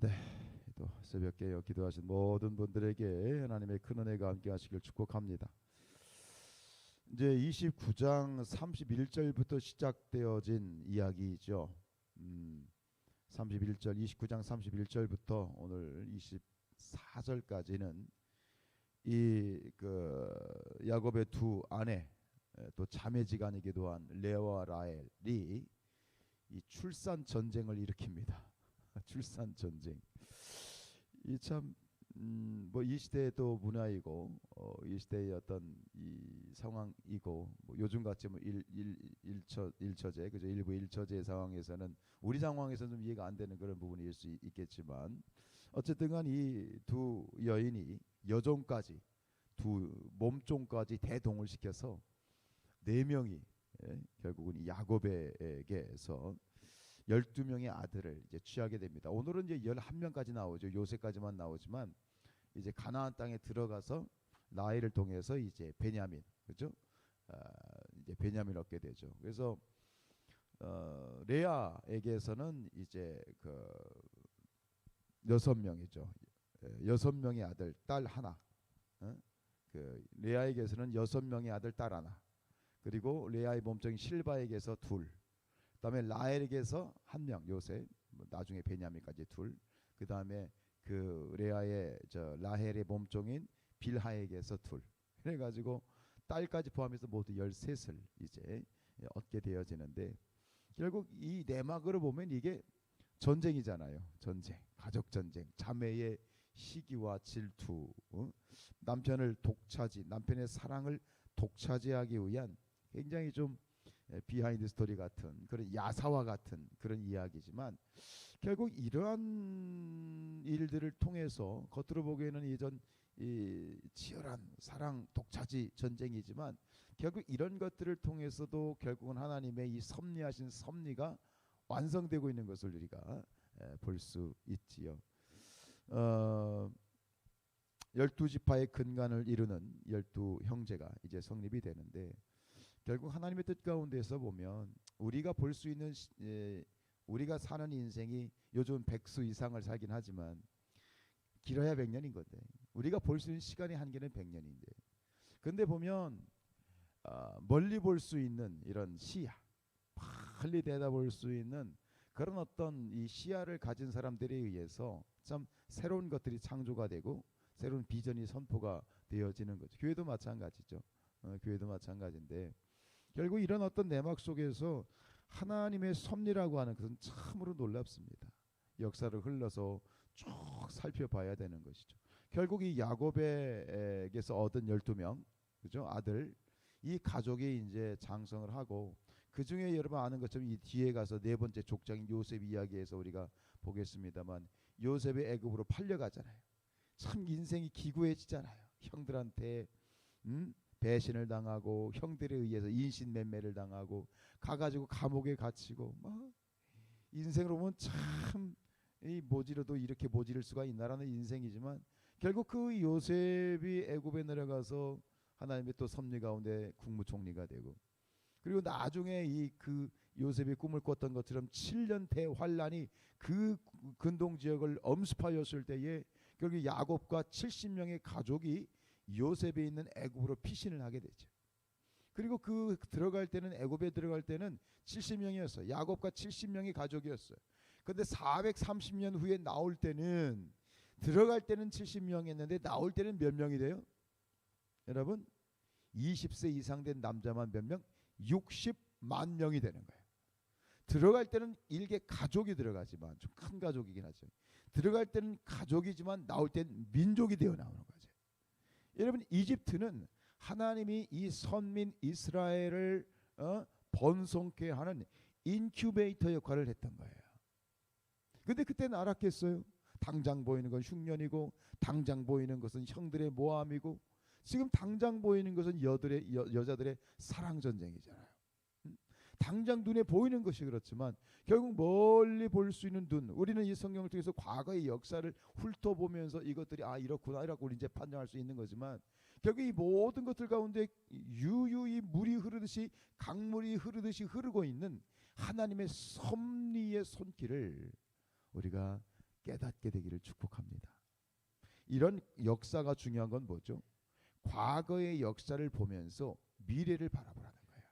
네, 또 새벽에 기도하신 모든 분들에게 하나님의 큰 은혜가 함께하시길 축복합니다. 이제 29장 31절부터 시작되어진 이야기죠. 31절, 29장 31절부터 오늘 24절까지는 이 야곱의 두 아내, 또 자매지간이기도 한 레아와 라헬이 이 출산 전쟁을 일으킵니다. 출산 전쟁. 이 참 뭐 이 시대의 또 문화이고 이 시대의 어떤 이 상황이고 뭐 요즘 같이 뭐 일처제 그죠, 일부 일처제 상황에서는 우리 상황에서는 좀 이해가 안 되는 그런 부분일 수 있겠지만 어쨌든간 이 두 여인이 여종까지 두 몸종까지 대동을 시켜서 네 명이 결국은 이 야곱에게서 12명의 아들을 이제 취하게 됩니다. 오늘은 이제 11명까지 나오죠. 요셉까지만 나오지만 이제 가나안 땅에 들어가서 라헬을 통해서 이제 베냐민, 그죠? 이제 베냐민을 얻게 되죠. 그래서 레아에게서는 이제 그 6명이죠. 6명의 아들, 딸 하나. 그 레아에게서는 6명의 아들, 딸 하나. 그리고 레아의 몸종인 실바에게서 둘. 그다음에 라헬에게서 한 명, 요셉, 나중에 베냐민까지 둘. 그다음에 그 레아의 라헬의 몸종인 빌하에게서 둘. 그래가지고 딸까지 포함해서 모두 13을 이제 얻게 되어지는데, 결국 이 내막으로 보면 이게 전쟁이잖아요. 전쟁, 가족 전쟁, 자매의 시기와 질투, 남편을 독차지, 남편의 사랑을 독차지하기 위한 굉장히 좀 비하인드 스토리 같은 그런 야사와 같은 그런 이야기지만, 결국 이러한 일들을 통해서 겉으로 보기에는 이전 이 치열한 사랑 독차지 전쟁이지만, 결국 이런 것들을 통해서도 결국은 하나님의 이 섭리하신 섭리가 완성되고 있는 것을 우리가 볼 수 있지요. 12지파의 근간을 이루는 12형제가 이제 성립이 되는데, 결국 하나님의 뜻 가운데서 보면 우리가 볼 수 있는 우리가 사는 인생이 요즘 100수 이상을 살긴 하지만 길어야 100년인 건데, 우리가 볼 수 있는 시간의 한계는 100년인데, 근데 보면 멀리 볼 수 있는 이런 시야, 빨리 내다볼 수 있는 그런 어떤 이 시야를 가진 사람들에 의해서 참 새로운 것들이 창조가 되고 새로운 비전이 선포가 되어지는 거죠. 교회도 마찬가지죠. 교회도 마찬가지인데, 결국 이런 어떤 내막 속에서 하나님의 섭리라고 하는 것은 참으로 놀랍습니다. 역사를 흘러서 쭉 살펴봐야 되는 것이죠. 결국 이 야곱에게서 얻은 12명, 그죠? 아들, 이 가족이 이제 장성을 하고, 그 중에 여러분 아는 것처럼 이 뒤에 가서 네 번째 족장인 요셉 이야기에서 우리가 보겠습니다만, 요셉의 애굽으로 팔려가잖아요. 참 인생이 기구해지잖아요. 형들한테 배신을 당하고 형들에 의해서 인신매매를 당하고 가가지고 감옥에 갇히고, 뭐 인생으로 보면 참 이 모지로도 이렇게 모지를 수가 있나라는 인생이지만, 결국 그 요셉이 애굽에 내려가서 하나님의 또 섭리 가운데 국무총리가 되고, 그리고 나중에 이 그 요셉이 꿈을 꿨던 것처럼 7년 대환란이 그 근동 지역을 엄습하였을 때에 결국 야곱과 70명의 가족이 요셉에 있는 애굽으로 피신을 하게 되죠. 그리고 그 들어갈 때는, 애굽에 들어갈 때는 70명이었어요. 야곱과 70명의 가족이었어요. 근데 430년 후에 나올 때는, 들어갈 때는 70명이었는데 나올 때는 몇 명이 돼요? 여러분, 20세 이상 된 남자만 몇 명? 60만 명이 되는 거예요. 들어갈 때는 일개 가족이 들어가지만, 좀 큰 가족이긴 하죠. 들어갈 때는 가족이지만 나올 때는 민족이 되어 나오는 거죠. 여러분, 이집트는 하나님이 이 선민 이스라엘을 번성케 하는 인큐베이터 역할을 했던 거예요. 근데 그때는 알았겠어요? 당장 보이는 건 흉년이고, 당장 보이는 것은 형들의 모함이고, 지금 당장 보이는 것은 여자들의 사랑 전쟁이잖아요. 당장 눈에 보이는 것이 그렇지만, 결국 멀리 볼 수 있는 눈, 우리는 이 성경을 통해서 과거의 역사를 훑어보면서 이것들이 이렇구나 이라고 우리 이제 판단할 수 있는 거지만, 결국 이 모든 것들 가운데 유유히 물이 흐르듯이, 강물이 흐르듯이 흐르고 있는 하나님의 섭리의 손길을 우리가 깨닫게 되기를 축복합니다. 이런 역사가 중요한 건 뭐죠? 과거의 역사를 보면서 미래를 바라보라는 거예요.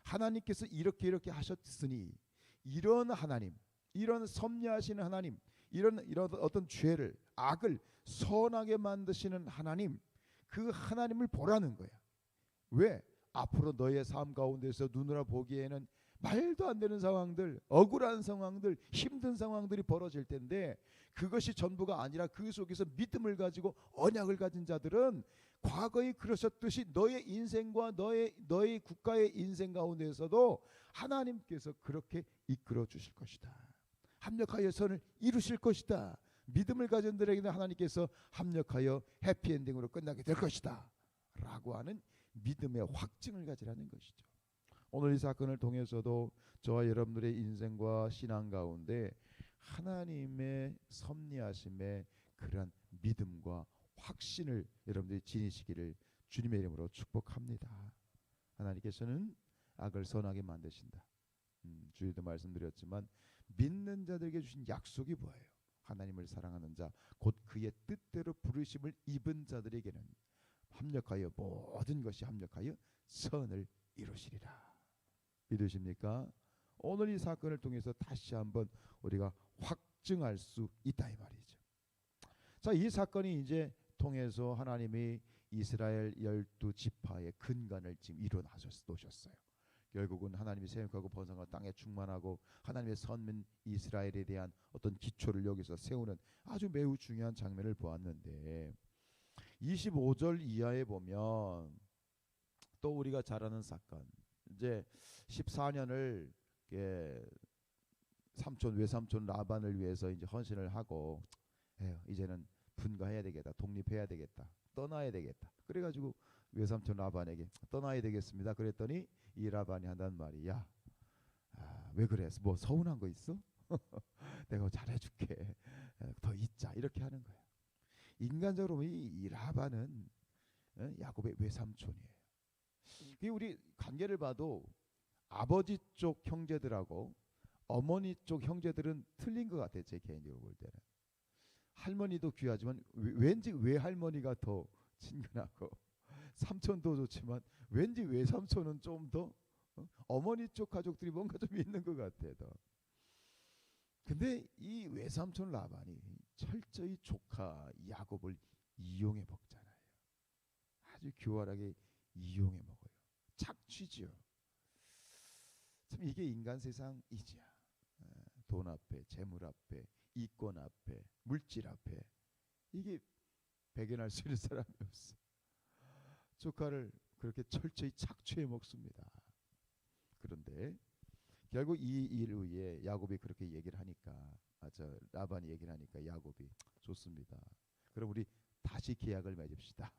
하나님께서 이렇게 하셨으니 이런 하나님, 이런 섭리하시는 하나님, 이런 어떤 죄를, 악을 선하게 만드시는 하나님, 그 하나님을 보라는 거야. 왜? 앞으로 너의 삶 가운데서 눈으로 보기에는 말도 안 되는 상황들, 억울한 상황들, 힘든 상황들이 벌어질 텐데, 그것이 전부가 아니라 그 속에서 믿음을 가지고 언약을 가진 자들은 과거에 그러셨듯이 너의 인생과 너의 국가의 인생 가운데서도 하나님께서 그렇게 이끌어 주실 것이다. 합력하여 선을 이루실 것이다. 믿음을 가진 자들에게는 하나님께서 합력하여 해피엔딩으로 끝나게 될 것이다 라고 하는 믿음의 확증을 가지라는 것이죠. 오늘 이 사건을 통해서도 저와 여러분들의 인생과 신앙 가운데 하나님의 섭리하심의 그런 믿음과 확신을 여러분들이 지니시기를 주님의 이름으로 축복합니다. 하나님께서는 악을 선하게 만드신다. 주일도 말씀드렸지만 믿는 자들에게 주신 약속이 뭐예요? 하나님을 사랑하는 자, 곧 그의 뜻대로 부르심을 입은 자들에게는 합력하여 모든 것이 합력하여 선을 이루시리라. 믿으십니까? 오늘 이 사건을 통해서 다시 한번 우리가 확증할 수 있다 이 말이죠. 자, 이 사건이 이제 통해서 하나님이 이스라엘 12지파의 근간을 지금 이루어 놓으셨어요. 결국은 하나님이 생육하고 번성한 땅에 충만하고 하나님의 선민 이스라엘에 대한 어떤 기초를 여기서 세우는 아주 매우 중요한 장면을 보았는데, 25절 이하에 보면 또 우리가 잘 아는 사건, 이제 14년을 삼촌 외삼촌 라반을 위해서 이제 헌신을 하고 이제는 분가해야 되겠다, 독립해야 되겠다, 떠나야 되겠다. 그래가지고 외삼촌 라반에게 떠나야 되겠습니다. 그랬더니 이 라반이 한단 말이야. 왜 그래? 뭐 서운한 거 있어? 내가 잘해줄게. 더 있자. 이렇게 하는 거야. 인간적으로 이 라반은 야곱의 외삼촌이에요. 우리 관계를 봐도 아버지 쪽 형제들하고 어머니 쪽 형제들은 틀린 것 같아요. 제 개인적으로 볼 때는. 할머니도 귀하지만 왠지 외할머니가 더 친근하고, 삼촌도 좋지만 왠지 외삼촌은 좀 더 어머니 쪽 가족들이 뭔가 좀 있는 것 같아요. 근데 이 외삼촌 라반이 철저히 조카 야곱을 이용해 먹잖아요. 아주 교활하게 이용해 먹어요. 착취죠. 참 이게 인간 세상이지요. 돈 앞에, 재물 앞에, 이권 앞에, 물질 앞에 이게 배견할 수 있는 사람이 없어. 조카를 그렇게 철저히 착취해 먹습니다. 그런데 결국 이 일 후에 야곱이 그렇게 얘기를 하니까, 라반이 얘기를 하니까 야곱이 좋습니다. 그럼 우리 다시 계약을 맺읍시다.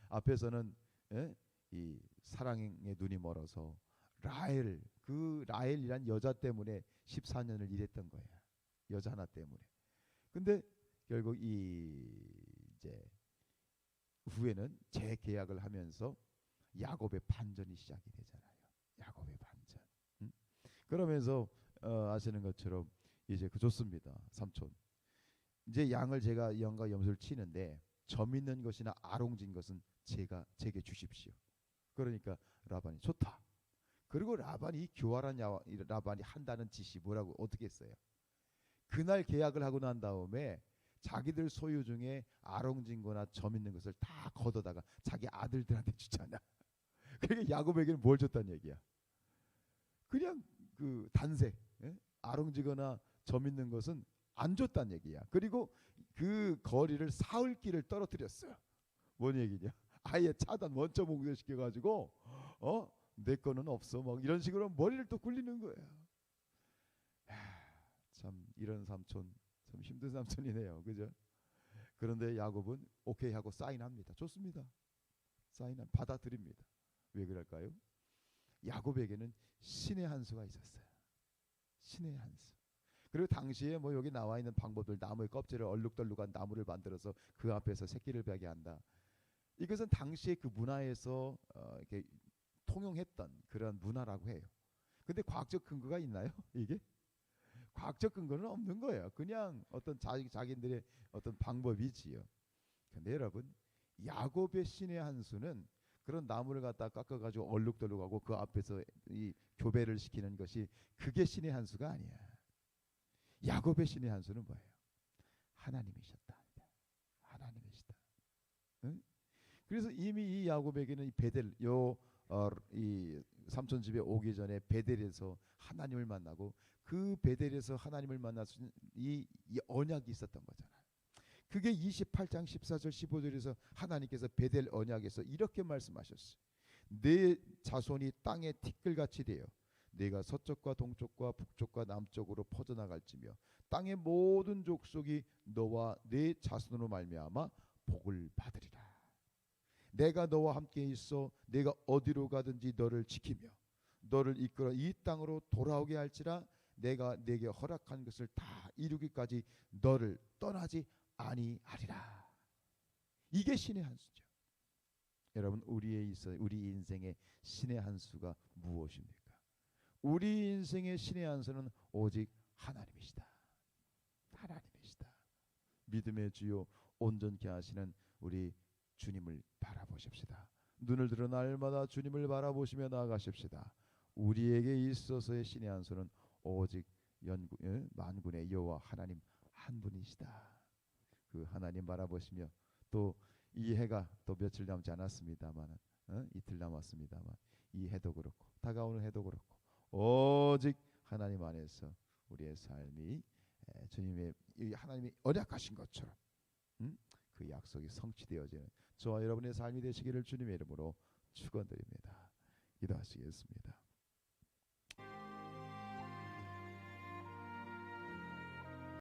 앞에서는 이 사랑의 눈이 멀어서 라헬이란 여자 때문에 14년을 일했던 거야. 여자 하나 때문에. 근데 결국 이제 후에는 재계약을 하면서 야곱의 반전이 시작이 되잖아요. 야곱의 반전. 그러면서 아시는 것처럼 이제 좋습니다. 삼촌. 이제 양을 제가 양과 염소를 치는데 점 있는 것이나 아롱진 것은 제게 주십시오. 그러니까 라반이 좋다. 그리고 라반이 교활한 라반이 한다는 짓이 뭐라고 어떻게 했어요? 그날 계약을 하고 난 다음에 자기들 소유 중에 아롱진 거나 점 있는 것을 다 걷어다가 자기 아들들한테 주잖아. 그러니까 야곱에게는 뭘 줬다는 얘기야? 그냥 그 단색, 아롱지거나 점 있는 것은 안 줬다는 얘기야. 그리고 그 거리를 사흘길을 떨어뜨렸어요. 뭔 얘기냐? 아예 차단 원점 봉쇄시켜가지고 내 거는 없어. 막 이런 식으로 머리를 또 굴리는 거예요. 참 이런 삼촌 참 힘든 삼촌이네요. 그죠? 그런데 야곱은 오케이 하고 사인합니다. 좋습니다. 받아들입니다. 왜 그럴까요? 야곱에게는 신의 한 수가 있었어요. 신의 한 수. 그리고 당시에 뭐 여기 나와 있는 방법들, 나무의 껍질을 얼룩덜룩한 나무를 만들어서 그 앞에서 새끼를 베게 한다. 이것은 당시의 그 문화에서 이렇게 통용했던 그런 문화라고 해요. 근데 과학적 근거가 있나요? 이게 과학적 근거는 없는 거예요. 그냥 어떤 자기들의 어떤 방법이지요. 근데 여러분, 야곱의 신의 한 수는 그런 나무를 갖다 깎아가지고 얼룩덜룩하고 그 앞에서 이 교배를 시키는 것이 그게 신의 한 수가 아니야. 야곱의 신의 한 수는 뭐예요? 하나님이셨다. 하나님이시다. 응? 그래서 이미 이 야곱에게는 이 베델 이 삼촌 집에 오기 전에 베델에서 하나님을 만나고 그 베델에서 하나님을 만날 수 있는 이 언약이 있었던 거잖아요. 그게 28장 14절 15절에서 하나님께서 베델 언약에서 이렇게 말씀하셨어요. 내 자손이 땅의 티끌같이 되어 내가 서쪽과 동쪽과 북쪽과 남쪽으로 퍼져나갈지며 땅의 모든 족속이 너와 내 자손으로 말미암아 복을 받으리라. 내가 너와 함께 있어 내가 어디로 가든지 너를 지키며 너를 이끌어 이 땅으로 돌아오게 할지라. 내가 내게 허락한 것을 다 이루기까지 너를 떠나지 아니하리라. 이게 신의 한 수죠. 여러분, 우리 인생의 신의 한 수가 무엇입니까? 우리 인생의 신의 한 수는 오직 하나님이시다. 하나님이시다. 믿음의 주요 온전케 하시는 우리 주님을 바라보십시다. 눈을 들어 날마다 주님을 바라보시며 나아가십시다. 우리에게 있어서의 신의 한 수는 오직 만군의 여호와 하나님 한 분이시다. 그 하나님 바라보시며 또 이 해가 또 며칠 남지 않았습니다만 이틀 남았습니다만 이 해도 그렇고 다가오는 해도 그렇고 오직 하나님 안에서 우리의 삶이 주님의 하나님이 언약하신 것처럼 그 약속이 성취되어지는 저와 여러분의 삶이 되시기를 주님의 이름으로 축원드립니다. 기도하시겠습니다.